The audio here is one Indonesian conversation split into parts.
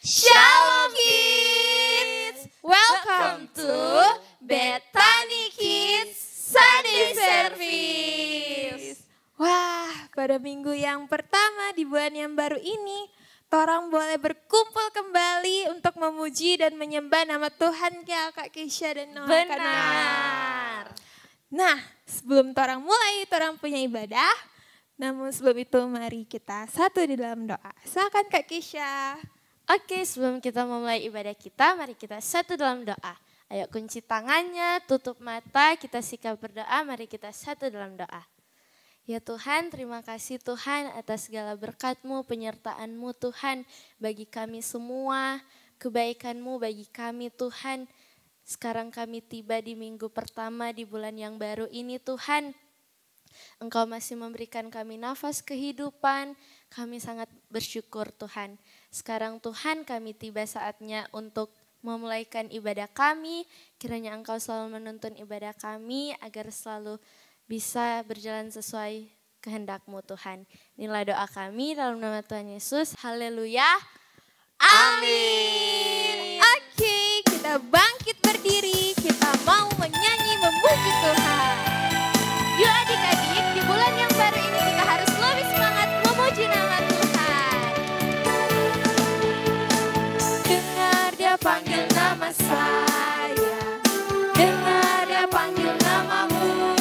Shalom Kids! Welcome to Bethany Kids Sunday Service. Wah, pada minggu yang pertama di bulan yang baru ini, torang boleh berkumpul kembali untuk memuji dan menyembah nama Tuhan ya Kak Keisha dan Noah. Benar. Nah, sebelum torang mulai, torang punya ibadah. Namun sebelum itu mari kita satu di dalam doa. Silakan Kak Keisha. Oke, sebelum kita memulai ibadah kita, mari kita satu dalam doa. Ayo kunci tangannya, tutup mata, kita sikap berdoa, mari kita satu dalam doa. Ya Tuhan, terima kasih Tuhan atas segala berkat-Mu, penyertaan-Mu Tuhan bagi kami semua, kebaikan-Mu bagi kami Tuhan. Sekarang kami tiba di minggu pertama di bulan yang baru ini Tuhan. Engkau masih memberikan kami nafas kehidupan, kami sangat bersyukur Tuhan. Sekarang Tuhan kami tiba saatnya untuk memulaikan ibadah kami, kiranya Engkau selalu menuntun ibadah kami agar selalu bisa berjalan sesuai kehendak-Mu Tuhan. Inilah doa kami dalam nama Tuhan Yesus, haleluya, amin. Oke, kita bangkit berdiri, kita mau menyanyi memuji Tuhan. Yuk adik-adik, di bulan yang baru ini kita harus lebih semangat memuji nama Tuhan. Dengar dia panggil nama saya, dengar dia panggil namamu,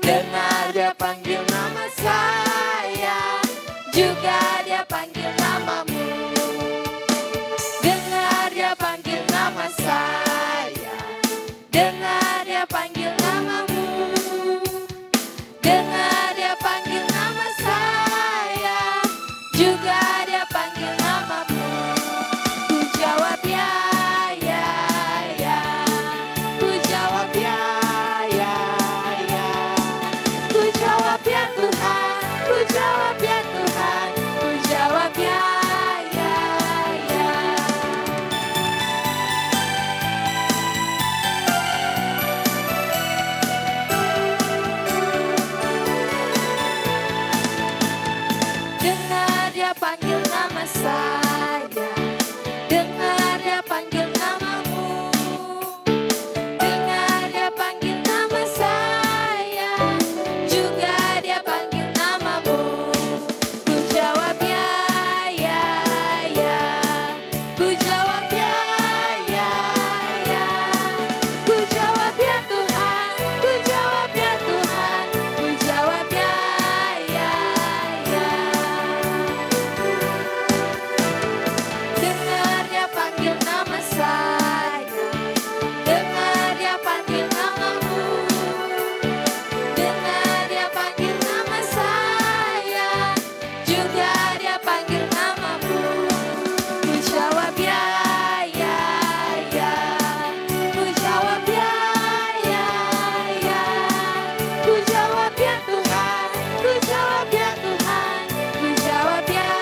dengar dia panggil nama saya, juga dia panggil namamu. Dengar dia panggil nama saya, dengar dia panggil namamu. Dengar dia panggil nama saya, juga dia panggil namamu. Ku jawab ya, ya, ya. Ku jawab ya, ya, ya. Ku jawab ya Tuhan, ku jawab ya Tuhan, ku jawab ya, ya, ya. Dengar dia panggil nama saya, dengar dia panggil namamu, dengar dia panggil nama saya, juga dia panggil namamu. Ku jawab ya, ya, ya. Ku jawab ya, ya, ya. Ku jawab ya Tuhan, ku jawab ya Tuhan, ku jawab ya, ya, ya. Dengar dia panggil nama saya, dengar dia panggil namamu, dengar dia panggil nama saya, juga dia panggil namamu. Ku jawab ya, ya, ya. Ku jawab ya, ya, ya. Ku jawab ya Tuhan, ku jawab ya Tuhan, ku jawab ya,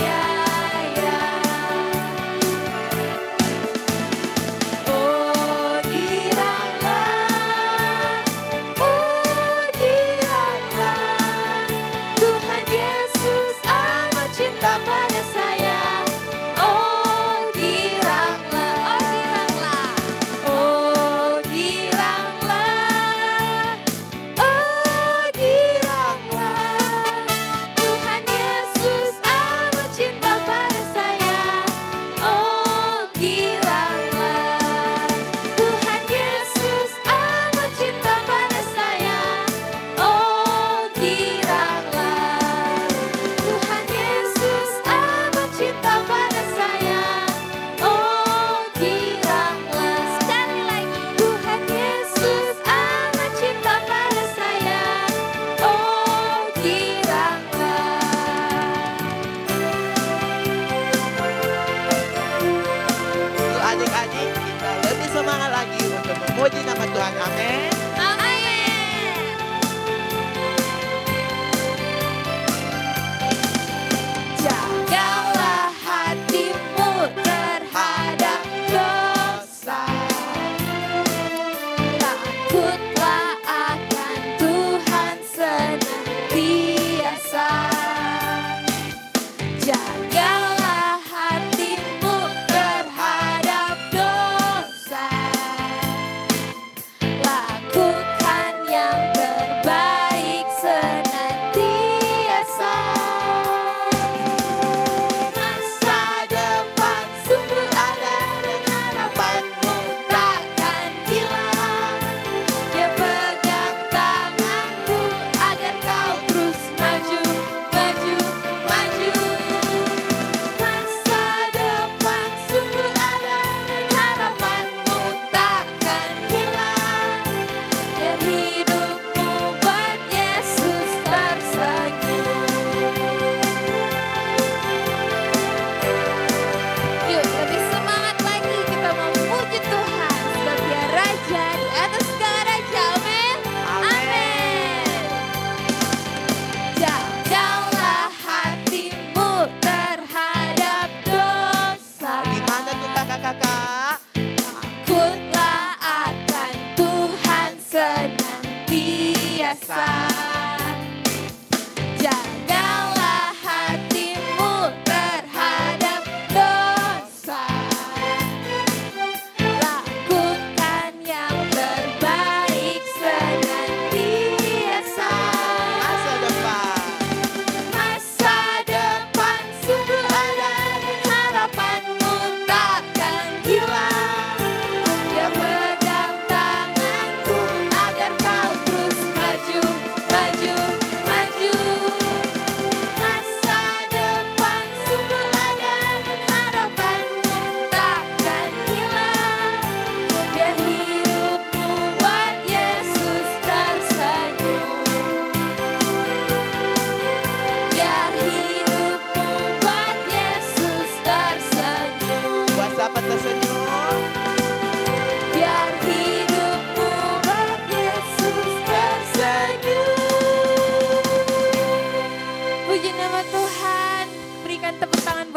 ya, ya. Oh diranglah, Tuhan Yesus amat cinta pada saya. Oh diranglah, oh diranglah, oh diranglah, Tuhan Yesus amat cinta pada saya. Oh diranglah, Tuhan Yesus amat cinta pada saya. Oh diranglah, Tuhan Yesus amat cinta pada saya. Oh diranglah, sekali lagi, Tuhan Yesus amat cinta pada saya. Oh diranglah. Yuk adik-adik, kita lebih semangat lagi untuk memuji nama Tuhan. Amin. Amin. Jagalah hatimu terhadap dosa. Takutlah akan Tuhan senantiasa. Jagalah hati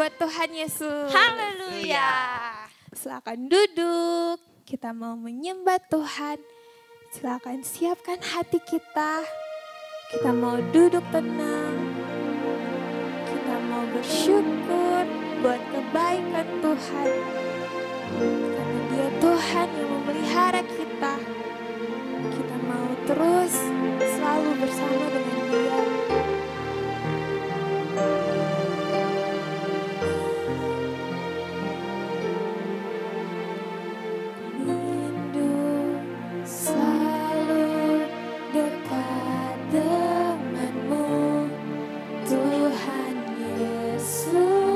buat Tuhan Yesus. Haleluya. Silakan duduk, kita mau menyembah Tuhan. Silakan siapkan hati kita. Kita mau duduk tenang. Kita mau bersyukur buat kebaikan Tuhan. Karena Dia Tuhan yang memelihara kita. Kita mau terus selalu bersama dengan Dia. Rindu selalu dekat denganmu, Tuhan Yesus.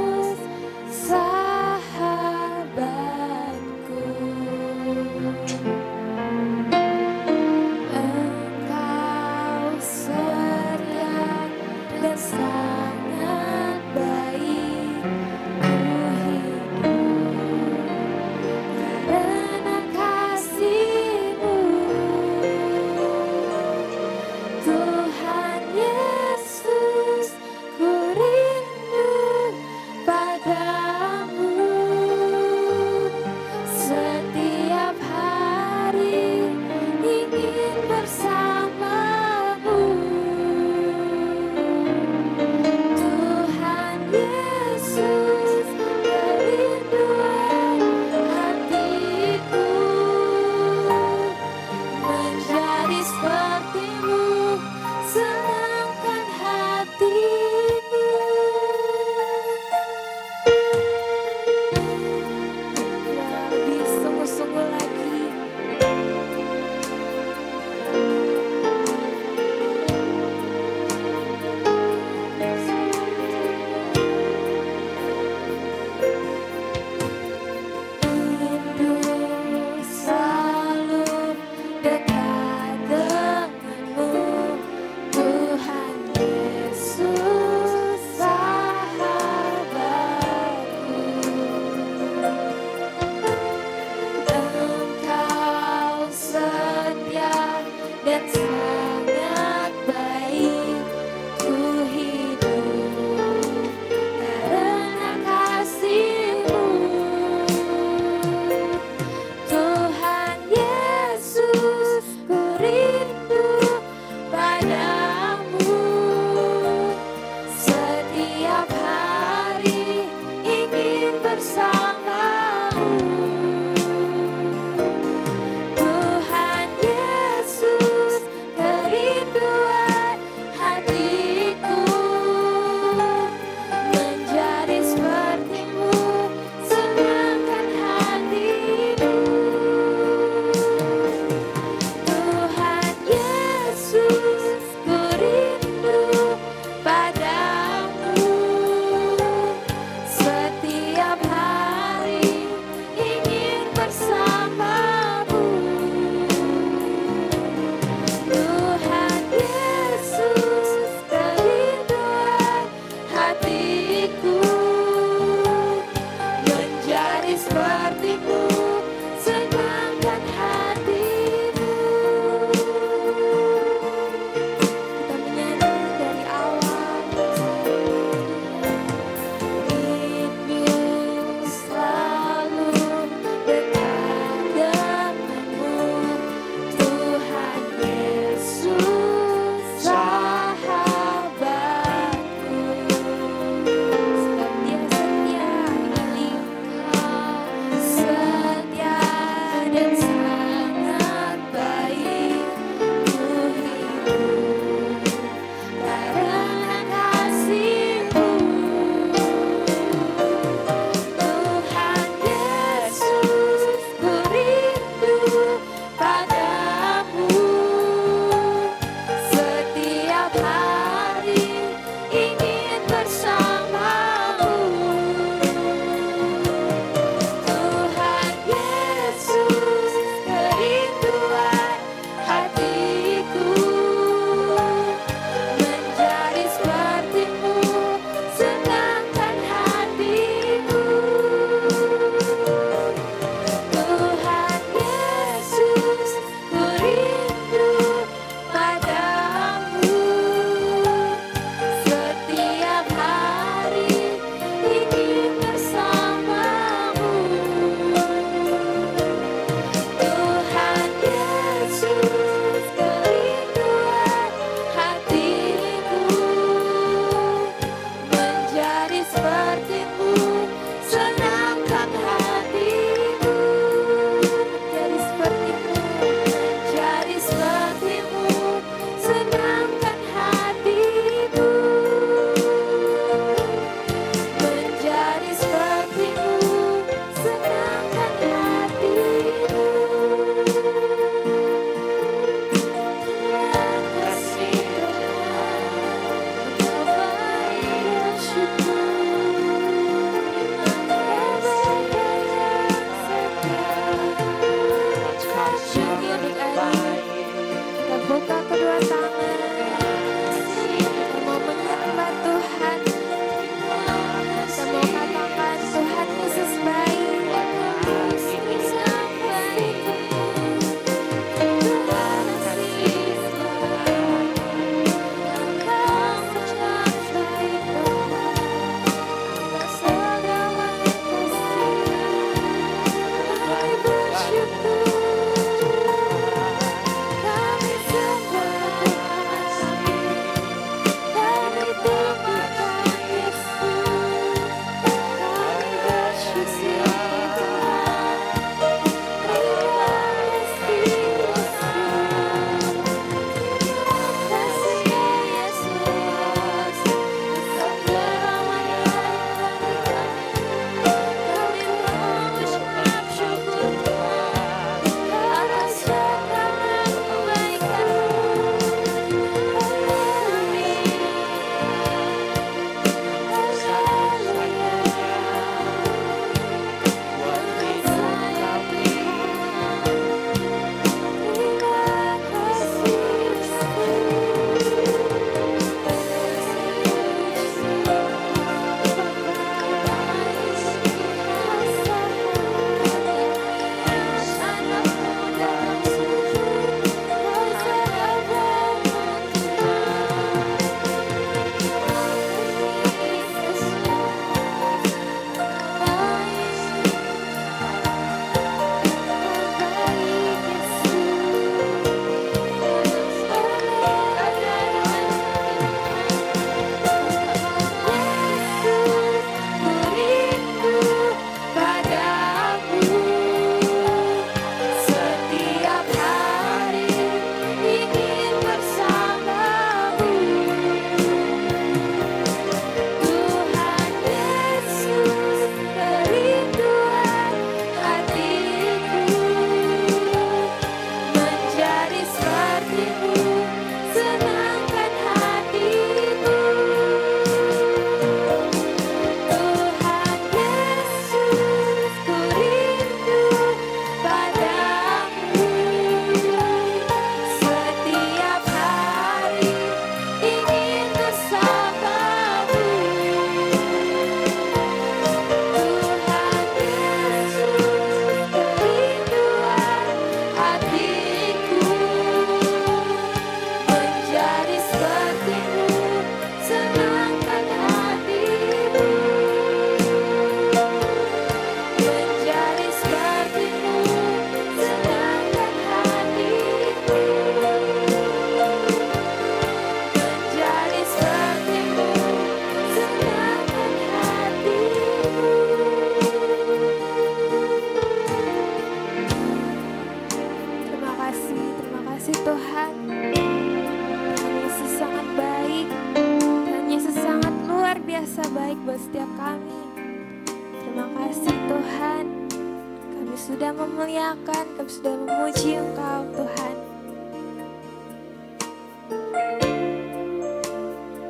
sudah memuliakan, kami sudah memuji Engkau Tuhan.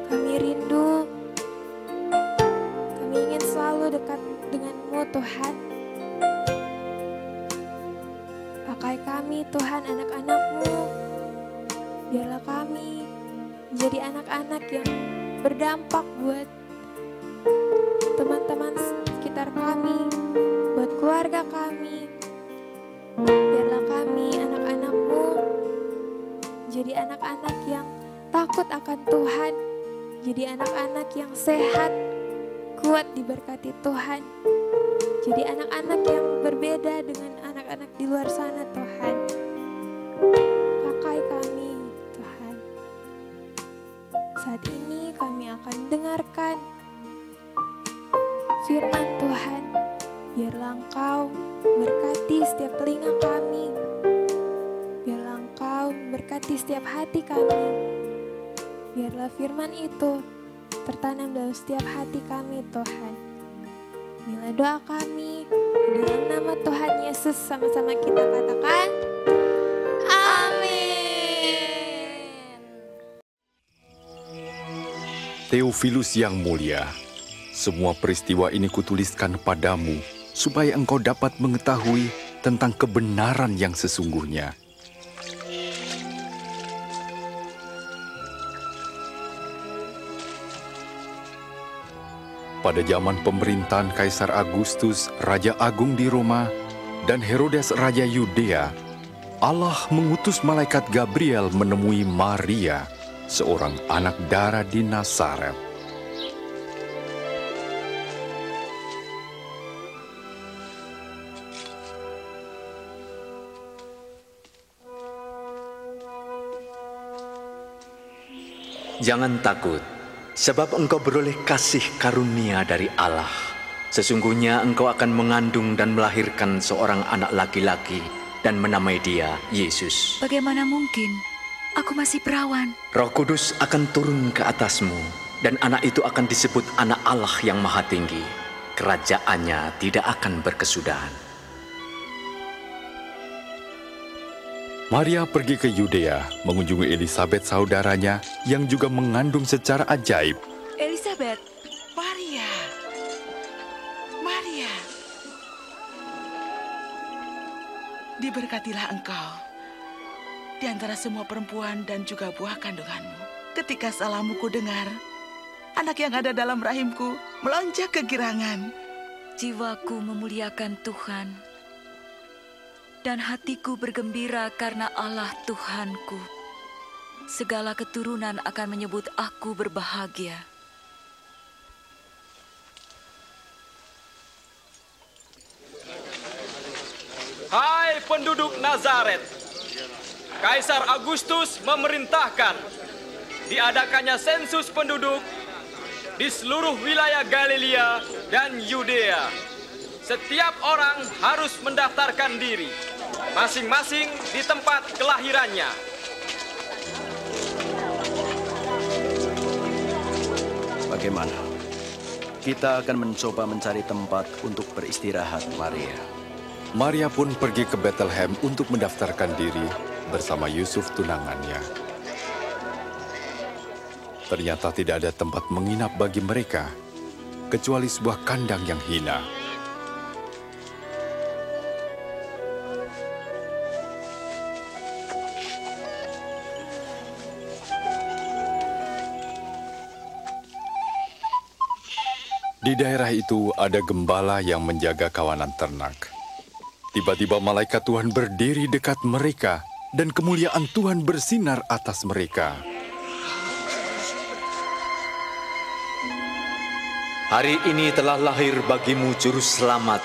Kami rindu, kami ingin selalu dekat dengan-Mu Tuhan. Pakai kami Tuhan, anak-anak-Mu. Biarlah kami menjadi anak-anak yang berdampak buat teman-teman sekitar kami, buat keluarga kami. Biarlah kami anak-anak-Mu jadi anak-anak yang takut akan Tuhan, jadi anak-anak yang sehat, kuat diberkati Tuhan. Jadi anak-anak yang berbeda dengan anak-anak di luar sana Tuhan. Pakai kami Tuhan. Saat ini kami akan dengarkan firman Tuhan. Biarlah Engkau berkati setiap telinga kami. Biarlah Engkau berkati setiap hati kami. Biarlah firman itu tertanam dalam setiap hati kami Tuhan. Inilah doa kami. Dalam nama Tuhan Yesus sama-sama kita katakan. Amin. Theophilus yang mulia, semua peristiwa ini kutuliskan padamu, supaya engkau dapat mengetahui tentang kebenaran yang sesungguhnya. Pada zaman pemerintahan Kaisar Agustus, Raja Agung di Roma, dan Herodes Raja Yudea, Allah mengutus malaikat Gabriel menemui Maria, seorang anak dara di Nazaret. Jangan takut, sebab engkau beroleh kasih karunia dari Allah. Sesungguhnya engkau akan mengandung dan melahirkan seorang anak laki-laki dan menamai dia Yesus. Bagaimana mungkin? Aku masih perawan. Roh Kudus akan turun ke atasmu, dan anak itu akan disebut Anak Allah yang Maha Tinggi. Kerajaannya tidak akan berkesudahan. Maria pergi ke Yudea, mengunjungi Elisabet saudaranya yang juga mengandung secara ajaib. Elisabet, Maria. Diberkatilah engkau di antara semua perempuan dan juga buah kandunganmu. Ketika salahmu ku dengar, anak yang ada dalam rahimku melonjak kegirangan. jiwaku memuliakan Tuhan, dan hatiku bergembira karena Allah Tuhanku. Segala keturunan akan menyebut aku berbahagia. Hai penduduk Nazaret, Kaisar Agustus memerintahkan diadakannya sensus penduduk di seluruh wilayah Galilea dan Yudea. Setiap orang harus mendaftarkan diri, masing-masing di tempat kelahirannya. Bagaimana? Kita akan mencoba mencari tempat untuk beristirahat, Maria. Maria pun pergi ke Bethlehem untuk mendaftarkan diri bersama Yusuf tunangannya. Ternyata tidak ada tempat menginap bagi mereka, kecuali sebuah kandang yang hina. Di daerah itu ada gembala yang menjaga kawanan ternak. Tiba-tiba malaikat Tuhan berdiri dekat mereka, dan kemuliaan Tuhan bersinar atas mereka. Hari ini telah lahir bagimu Juru Selamat,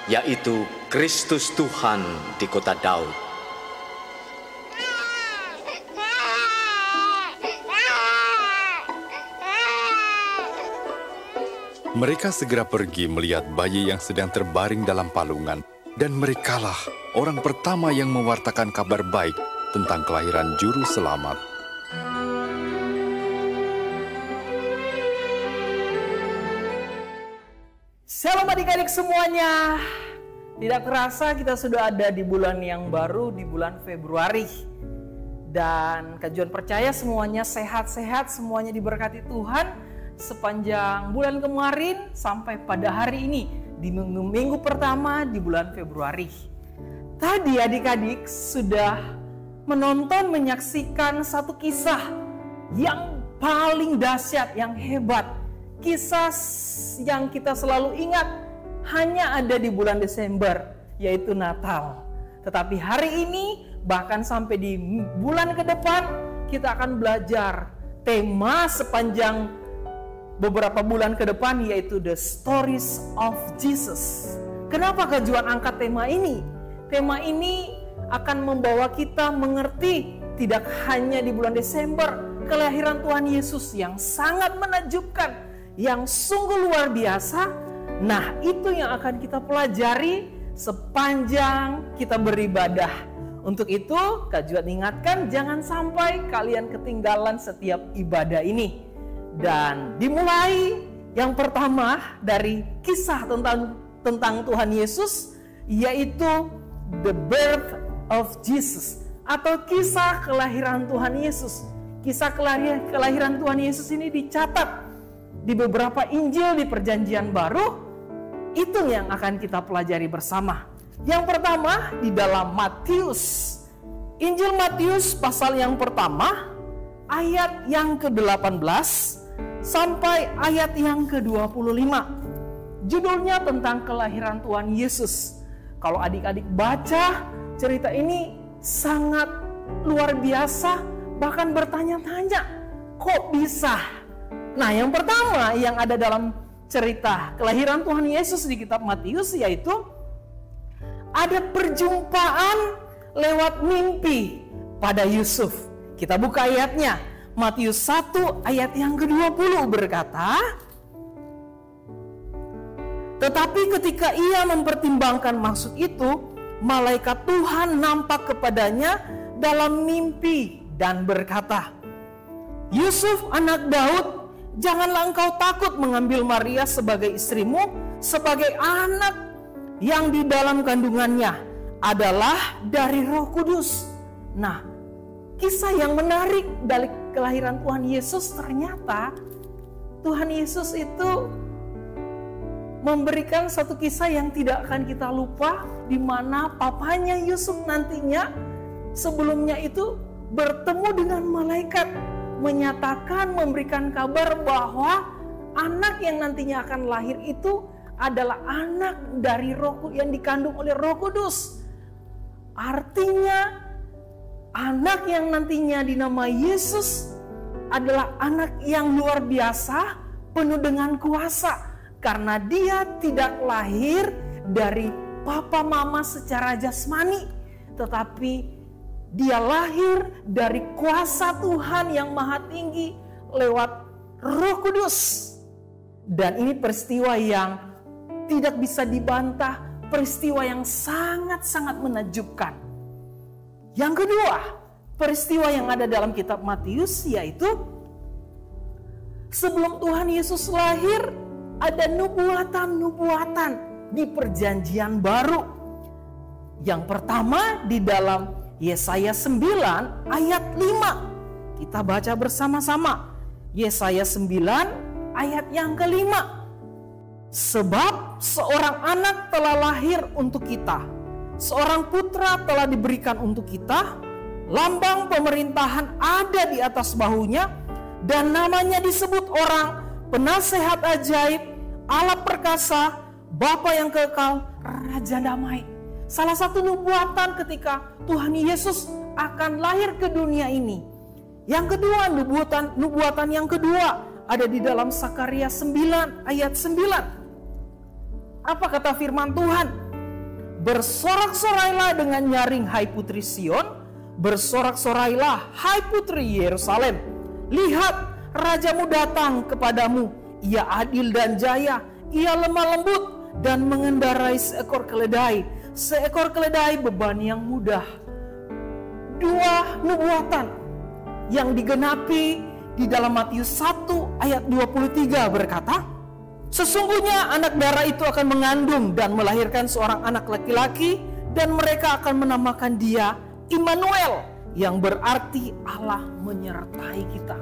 yaitu Kristus Tuhan di kota Daud. Mereka segera pergi melihat bayi yang sedang terbaring dalam palungan, dan merekalah orang pertama yang mewartakan kabar baik tentang kelahiran Juru Selamat. Shalom adik-adik semuanya. Tidak terasa kita sudah ada di bulan yang baru, di bulan Februari. Dan Kak Juan percaya semuanya sehat-sehat, semuanya diberkati Tuhan sepanjang bulan kemarin sampai pada hari ini, di minggu pertama di bulan Februari. Tadi adik-adik sudah menonton, menyaksikan satu kisah yang paling dahsyat, yang hebat. Kisah yang kita selalu ingat hanya ada di bulan Desember, yaitu Natal. Tetapi hari ini, bahkan sampai di bulan ke depan, kita akan belajar tema sepanjang beberapa bulan ke depan, yaitu The Stories of Jesus. Kenapa Kak Juan angkat tema ini? Tema ini akan membawa kita mengerti tidak hanya di bulan Desember, kelahiran Tuhan Yesus yang sangat menakjubkan, yang sungguh luar biasa. Nah, itu yang akan kita pelajari sepanjang kita beribadah. Untuk itu, Kak Juan ingatkan jangan sampai kalian ketinggalan setiap ibadah ini. Dan dimulai yang pertama dari kisah tentang Tuhan Yesus, yaitu The Birth of Jesus, atau kisah kelahiran Tuhan Yesus. Kisah kelahiran Tuhan Yesus ini dicatat di beberapa Injil di Perjanjian Baru. Itu yang akan kita pelajari bersama. Yang pertama di dalam Matius. Injil Matius pasal yang pertama, ayat yang ke-18 sampai ayat yang ke-25. Judulnya tentang kelahiran Tuhan Yesus. Kalau adik-adik baca cerita ini sangat luar biasa, bahkan bertanya-tanya, kok bisa? Nah, yang pertama yang ada dalam cerita kelahiran Tuhan Yesus di kitab Matius, yaitu ada perjumpaan lewat mimpi pada Yusuf. Kita buka ayatnya. Matius 1 ayat yang ke-20 berkata, tetapi ketika ia mempertimbangkan maksud itu, malaikat Tuhan nampak kepadanya dalam mimpi dan berkata, Yusuf anak Daud, janganlah engkau takut mengambil Maria sebagai istrimu, sebagai anak yang di dalam kandungannya adalah dari Roh Kudus. Nah, kisah yang menarik dari kelahiran Tuhan Yesus, ternyata Tuhan Yesus itu memberikan satu kisah yang tidak akan kita lupa, di mana papanya Yusuf nantinya sebelumnya itu bertemu dengan malaikat, menyatakan, memberikan kabar bahwa anak yang nantinya akan lahir itu adalah anak dari yang dikandung oleh Roh Kudus. Artinya anak yang nantinya dinamai Yesus adalah anak yang luar biasa, penuh dengan kuasa, karena dia tidak lahir dari papa mama secara jasmani, tetapi dia lahir dari kuasa Tuhan yang maha tinggi lewat Roh Kudus. Dan ini peristiwa yang tidak bisa dibantah, peristiwa yang sangat-sangat menakjubkan. Yang kedua, peristiwa yang ada dalam kitab Matius, yaitu sebelum Tuhan Yesus lahir, ada nubuatan-nubuatan di Perjanjian Baru. Yang pertama di dalam Yesaya 9 ayat 5. Kita baca bersama-sama. Yesaya 9 ayat yang ke-5. Sebab seorang anak telah lahir untuk kita, seorang putra telah diberikan untuk kita, lambang pemerintahan ada di atas bahunya, dan namanya disebut orang Penasehat Ajaib, Allah Perkasa, Bapa yang kekal, Raja Damai. Salah satu nubuatan ketika Tuhan Yesus akan lahir ke dunia ini. Yang kedua, nubuatan yang kedua ada di dalam Sakaria 9 ayat 9. Apa kata firman Tuhan? Bersorak-sorailah dengan nyaring, hai putri Sion. Bersorak-sorailah, hai putri Yerusalem. Lihat, Rajamu datang kepadamu. Ia adil dan jaya. Ia lemah lembut dan mengendarai seekor keledai. Seekor keledai beban yang mudah. Dua nubuatan yang digenapi di dalam Matius 1 ayat 23 berkata, Sesungguhnya anak darah itu akan mengandung dan melahirkan seorang anak laki-laki, dan mereka akan menamakan dia Immanuel, yang berarti Allah menyertai kita.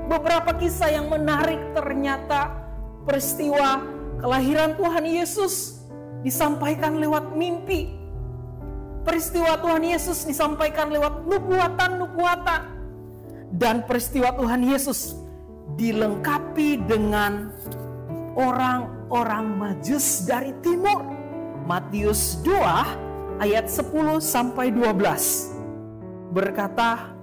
Beberapa kisah yang menarik, ternyata peristiwa kelahiran Tuhan Yesus disampaikan lewat mimpi. Peristiwa Tuhan Yesus disampaikan lewat nubuatan-nubuatan. Dan peristiwa Tuhan Yesus dilengkapi dengan orang-orang Majus dari timur. Matius 2 ayat 10 sampai 12 berkata,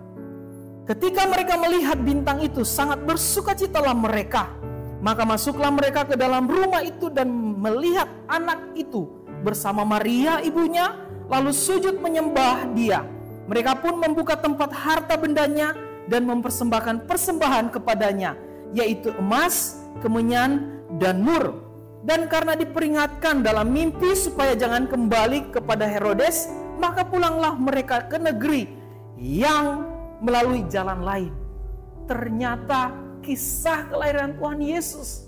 ketika mereka melihat bintang itu, sangat bersukacitalah mereka. Maka masuklah mereka ke dalam rumah itu dan melihat anak itu bersama Maria ibunya, lalu sujud menyembah dia. Mereka pun membuka tempat harta bendanya dan mempersembahkan persembahan kepadanya, yaitu emas, kemenyan, dan mur. Dan karena diperingatkan dalam mimpi supaya jangan kembali kepada Herodes, maka pulanglah mereka ke negeri yang melalui jalan lain. Ternyata kisah kelahiran Tuhan Yesus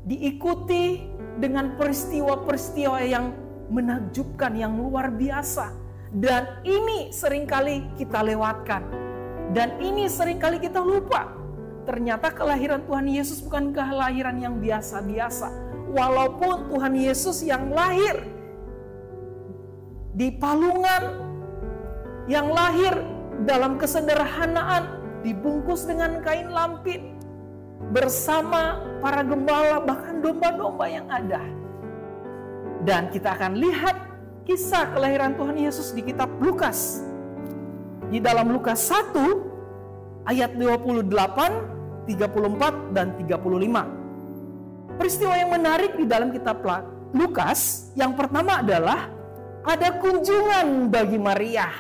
diikuti dengan peristiwa-peristiwa yang menakjubkan, yang luar biasa. Dan ini seringkali kita lewatkan. Dan ini seringkali kita lupa. Ternyata kelahiran Tuhan Yesus bukan kelahiran yang biasa-biasa. Walaupun Tuhan Yesus yang lahir di palungan, yang lahir dalam kesederhanaan, dibungkus dengan kain lampin bersama para gembala, bahkan domba-domba yang ada. Dan kita akan lihat kisah kelahiran Tuhan Yesus di kitab Lukas. Di dalam Lukas 1 ayat 28, 34, dan 35. Peristiwa yang menarik di dalam kitab Lukas, yang pertama adalah ada kunjungan bagi Maria.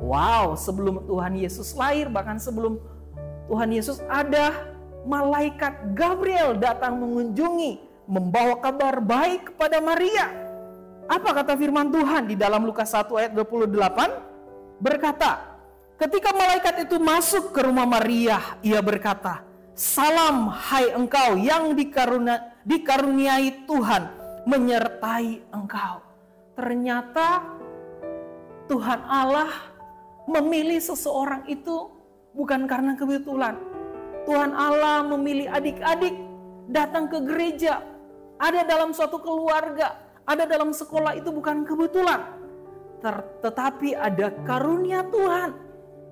Wow, sebelum Tuhan Yesus lahir, bahkan sebelum Tuhan Yesus ada, malaikat Gabriel datang mengunjungi, membawa kabar baik kepada Maria. Apa kata firman Tuhan di dalam Lukas 1 ayat 28? Berkata, ketika malaikat itu masuk ke rumah Maria, ia berkata, salam hai engkau yang dikaruniai Tuhan, menyertai engkau. Ternyata Tuhan Allah memilih seseorang itu bukan karena kebetulan. Tuhan Allah memilih adik-adik datang ke gereja, ada dalam suatu keluarga, ada dalam sekolah, itu bukan kebetulan. Tetapi ada karunia Tuhan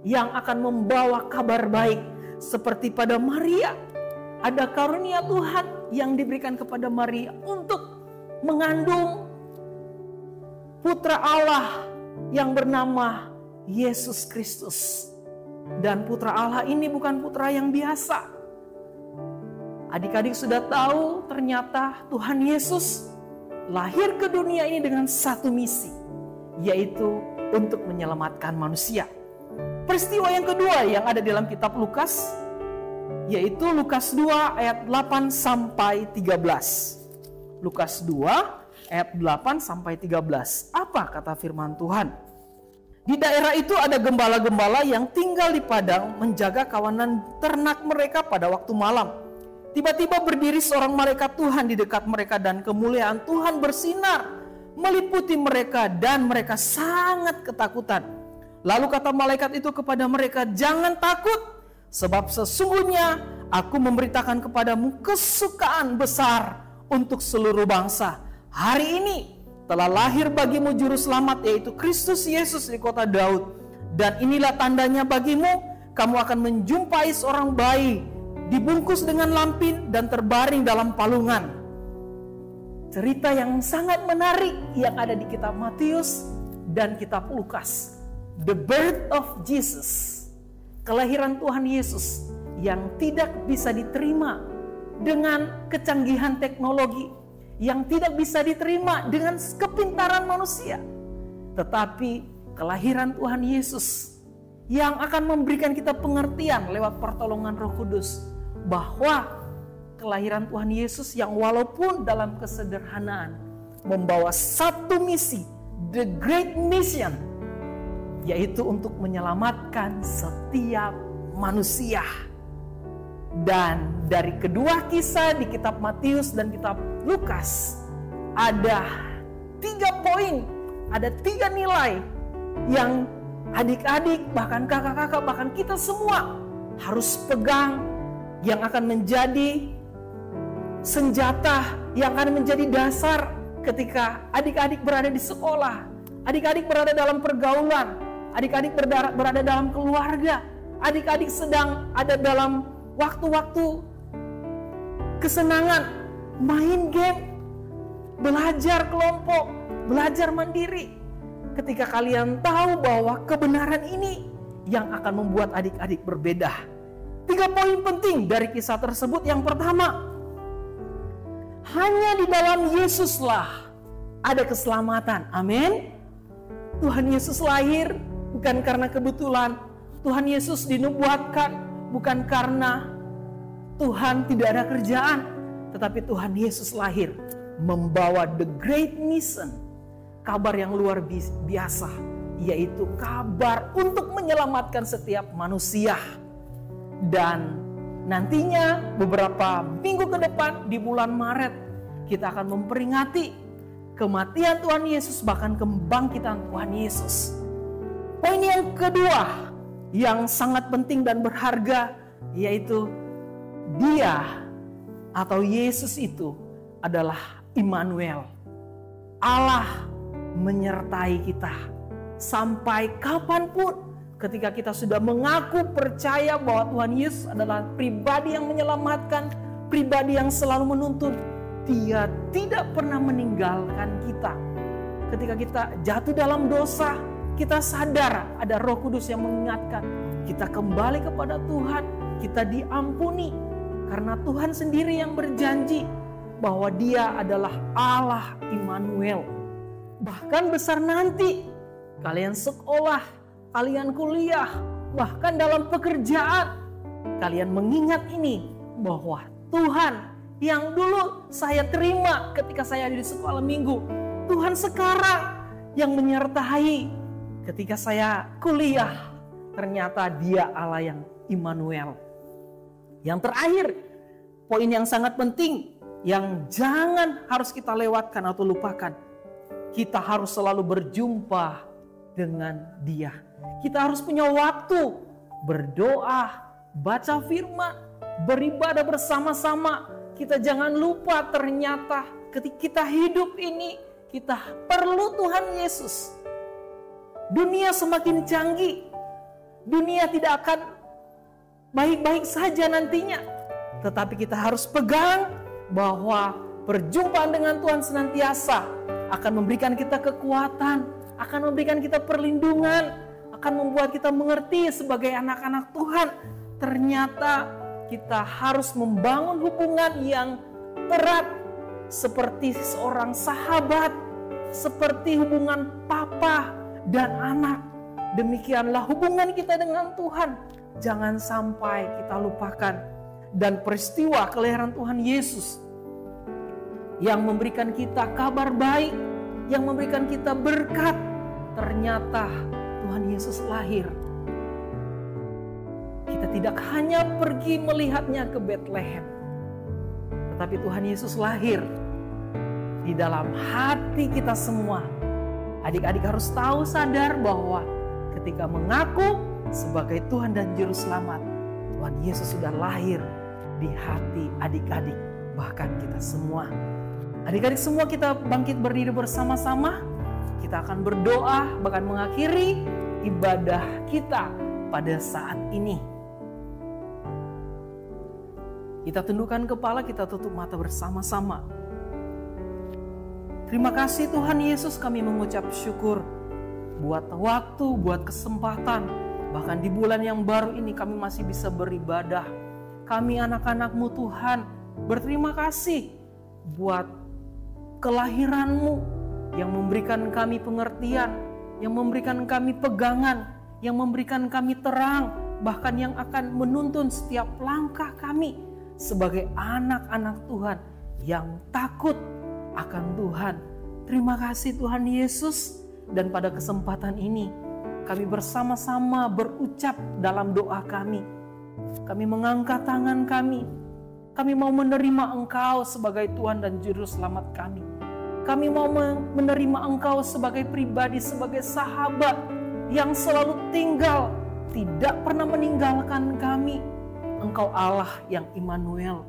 yang akan membawa kabar baik. Seperti pada Maria, ada karunia Tuhan yang diberikan kepada Maria untuk mengandung putra Allah yang bernama Yesus Kristus. Dan putra Allah ini bukan putra yang biasa. Adik-adik sudah tahu, ternyata Tuhan Yesus lahir ke dunia ini dengan satu misi, yaitu untuk menyelamatkan manusia. Peristiwa yang kedua yang ada dalam kitab Lukas, yaitu Lukas 2 ayat 8 sampai 13. Lukas 2 ayat 8 sampai 13. Apa kata firman Tuhan? Di daerah itu ada gembala-gembala yang tinggal di padang menjaga kawanan ternak mereka pada waktu malam. Tiba-tiba berdiri seorang malaikat Tuhan di dekat mereka dan kemuliaan Tuhan bersinar meliputi mereka dan mereka sangat ketakutan. Lalu kata malaikat itu kepada mereka, jangan takut, sebab sesungguhnya aku memberitakan kepadamu kesukaan besar untuk seluruh bangsa. Hari ini telah lahir bagimu juru selamat, yaitu Kristus Yesus di kota Daud. Dan inilah tandanya bagimu, kamu akan menjumpai seorang bayi dibungkus dengan lampin dan terbaring dalam palungan. Cerita yang sangat menarik yang ada di kitab Matius dan kitab Lukas. The birth of Jesus, kelahiran Tuhan Yesus yang tidak bisa diterima dengan kecanggihan teknologi, yang tidak bisa diterima dengan kepintaran manusia. Tetapi kelahiran Tuhan Yesus yang akan memberikan kita pengertian lewat pertolongan Roh Kudus, bahwa kelahiran Tuhan Yesus yang walaupun dalam kesederhanaan membawa satu misi, the great mission, yaitu untuk menyelamatkan setiap manusia. Dan dari kedua kisah di kitab Matius dan kitab Lukas ada 3 poin, ada 3 nilai yang adik-adik, bahkan kakak-kakak, bahkan kita semua harus pegang, yang akan menjadi senjata, yang akan menjadi dasar ketika adik-adik berada di sekolah, adik-adik berada dalam pergaulan, adik-adik berada dalam keluarga, adik-adik sedang ada dalam waktu-waktu kesenangan, main game, belajar kelompok, belajar mandiri. Ketika kalian tahu bahwa kebenaran ini yang akan membuat adik-adik berbeda. 3 poin penting dari kisah tersebut. Yang pertama, hanya di dalam Yesuslah ada keselamatan. Amin. Tuhan Yesus lahir bukan karena kebetulan. Tuhan Yesus dinubuatkan bukan karena Tuhan tidak ada kerjaan, tetapi Tuhan Yesus lahir membawa the great mission, kabar yang luar biasa, yaitu kabar untuk menyelamatkan setiap manusia. Dan nantinya beberapa minggu ke depan di bulan Maret kita akan memperingati kematian Tuhan Yesus, bahkan kebangkitan Tuhan Yesus. Poin yang kedua yang sangat penting dan berharga, yaitu Dia atau Yesus itu adalah Immanuel. Allah menyertai kita sampai kapanpun. Ketika kita sudah mengaku percaya bahwa Tuhan Yesus adalah pribadi yang menyelamatkan, pribadi yang selalu menuntun, Dia tidak pernah meninggalkan kita. Ketika kita jatuh dalam dosa, kita sadar ada Roh Kudus yang mengingatkan. Kita kembali kepada Tuhan, kita diampuni. Karena Tuhan sendiri yang berjanji bahwa Dia adalah Allah Immanuel. Bahkan besar nanti, kalian sekolah, kalian kuliah, bahkan dalam pekerjaan, kalian mengingat ini bahwa Tuhan yang dulu saya terima ketika saya di sekolah minggu, Tuhan sekarang yang menyertai ketika saya kuliah. Ternyata Dia Allah yang Immanuel. Yang terakhir, poin yang sangat penting yang jangan harus kita lewatkan atau lupakan. Kita harus selalu berjumpa dengan Dia. Kita harus punya waktu berdoa, baca firman, beribadah bersama-sama. Kita jangan lupa ternyata ketika kita hidup ini, kita perlu Tuhan Yesus. Dunia semakin canggih. Dunia tidak akan baik-baik saja nantinya. Tetapi kita harus pegang bahwa perjumpaan dengan Tuhan senantiasa akan memberikan kita kekuatan, akan memberikan kita perlindungan, akan membuat kita mengerti sebagai anak-anak Tuhan. Ternyata kita harus membangun hubungan yang erat seperti seorang sahabat, seperti hubungan papa dan anak. Demikianlah hubungan kita dengan Tuhan. Jangan sampai kita lupakan. Dan peristiwa kelahiran Tuhan Yesus yang memberikan kita kabar baik, yang memberikan kita berkat. Ternyata Tuhan Yesus lahir. Kita tidak hanya pergi melihatnya ke Bethlehem, tetapi Tuhan Yesus lahir di dalam hati kita semua. Adik-adik harus tahu, sadar bahwa ketika mengaku sebagai Tuhan dan Juru Selamat, Tuhan Yesus sudah lahir di hati adik-adik, bahkan kita semua. Adik-adik semua, kita bangkit berdiri bersama-sama. Kita akan berdoa, bahkan mengakhiri ibadah kita pada saat ini. Kita tundukkan kepala, kita tutup mata bersama-sama. Terima kasih Tuhan Yesus, kami mengucap syukur buat waktu, buat kesempatan. Bahkan di bulan yang baru ini kami masih bisa beribadah. Kami anak-anak-Mu Tuhan, berterima kasih buat kelahiran-Mu yang memberikan kami pengertian, yang memberikan kami pegangan, yang memberikan kami terang, bahkan yang akan menuntun setiap langkah kami sebagai anak-anak Tuhan yang takut akan Tuhan. Terima kasih Tuhan Yesus. Dan pada kesempatan ini kami bersama-sama berucap dalam doa kami, Kami mengangkat tangan kami. Kami mau menerima Engkau sebagai Tuhan dan Juru Selamat kami. Kami mau menerima Engkau sebagai pribadi, sebagai sahabat yang selalu tinggal, tidak pernah meninggalkan kami. Engkau Allah yang Immanuel.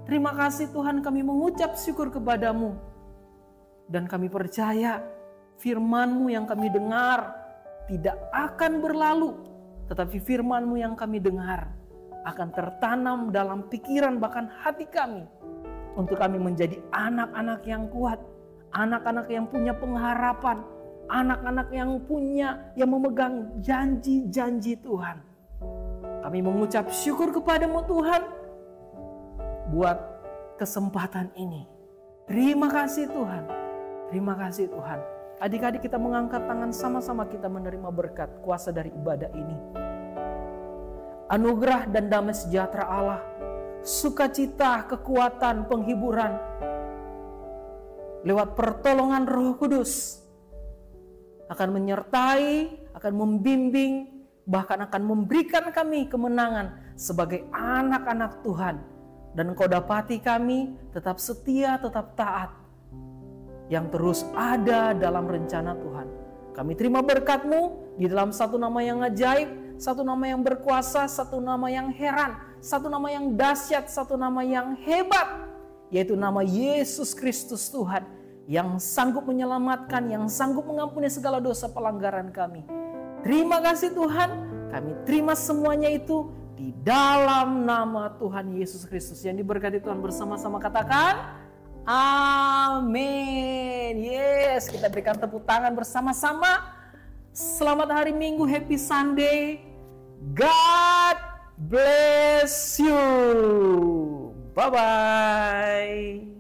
Terima kasih Tuhan, kami mengucap syukur kepadamu. Dan kami percaya firman-Mu yang kami dengar tidak akan berlalu. Tetapi firman-Mu yang kami dengar akan tertanam dalam pikiran bahkan hati kami. Untuk kami menjadi anak-anak yang kuat. Anak-anak yang punya pengharapan. Anak-anak yang memegang janji-janji Tuhan. Kami mengucap syukur kepadamu Tuhan. Buat kesempatan ini. Terima kasih Tuhan. Terima kasih Tuhan. Adik-adik kita mengangkat tangan sama-sama kita menerima berkat kuasa dari ibadah ini. Anugerah dan damai sejahtera Allah, sukacita, kekuatan, penghiburan, lewat pertolongan Roh Kudus, akan menyertai, akan membimbing, bahkan akan memberikan kami kemenangan sebagai anak-anak Tuhan. Dan Engkau dapati kami tetap setia, tetap taat, yang terus ada dalam rencana Tuhan. Kami terima berkat-Mu di dalam satu nama yang ajaib, satu nama yang berkuasa, satu nama yang heran, satu nama yang dahsyat, satu nama yang hebat, yaitu nama Yesus Kristus Tuhan, yang sanggup menyelamatkan, yang sanggup mengampuni segala dosa pelanggaran kami. Terima kasih Tuhan, kami terima semuanya itu di dalam nama Tuhan Yesus Kristus. Yang diberkati Tuhan bersama-sama katakan, amin. Yes, kita berikan tepuk tangan bersama-sama. Selamat hari Minggu, happy Sunday. God bless you. Bye-bye.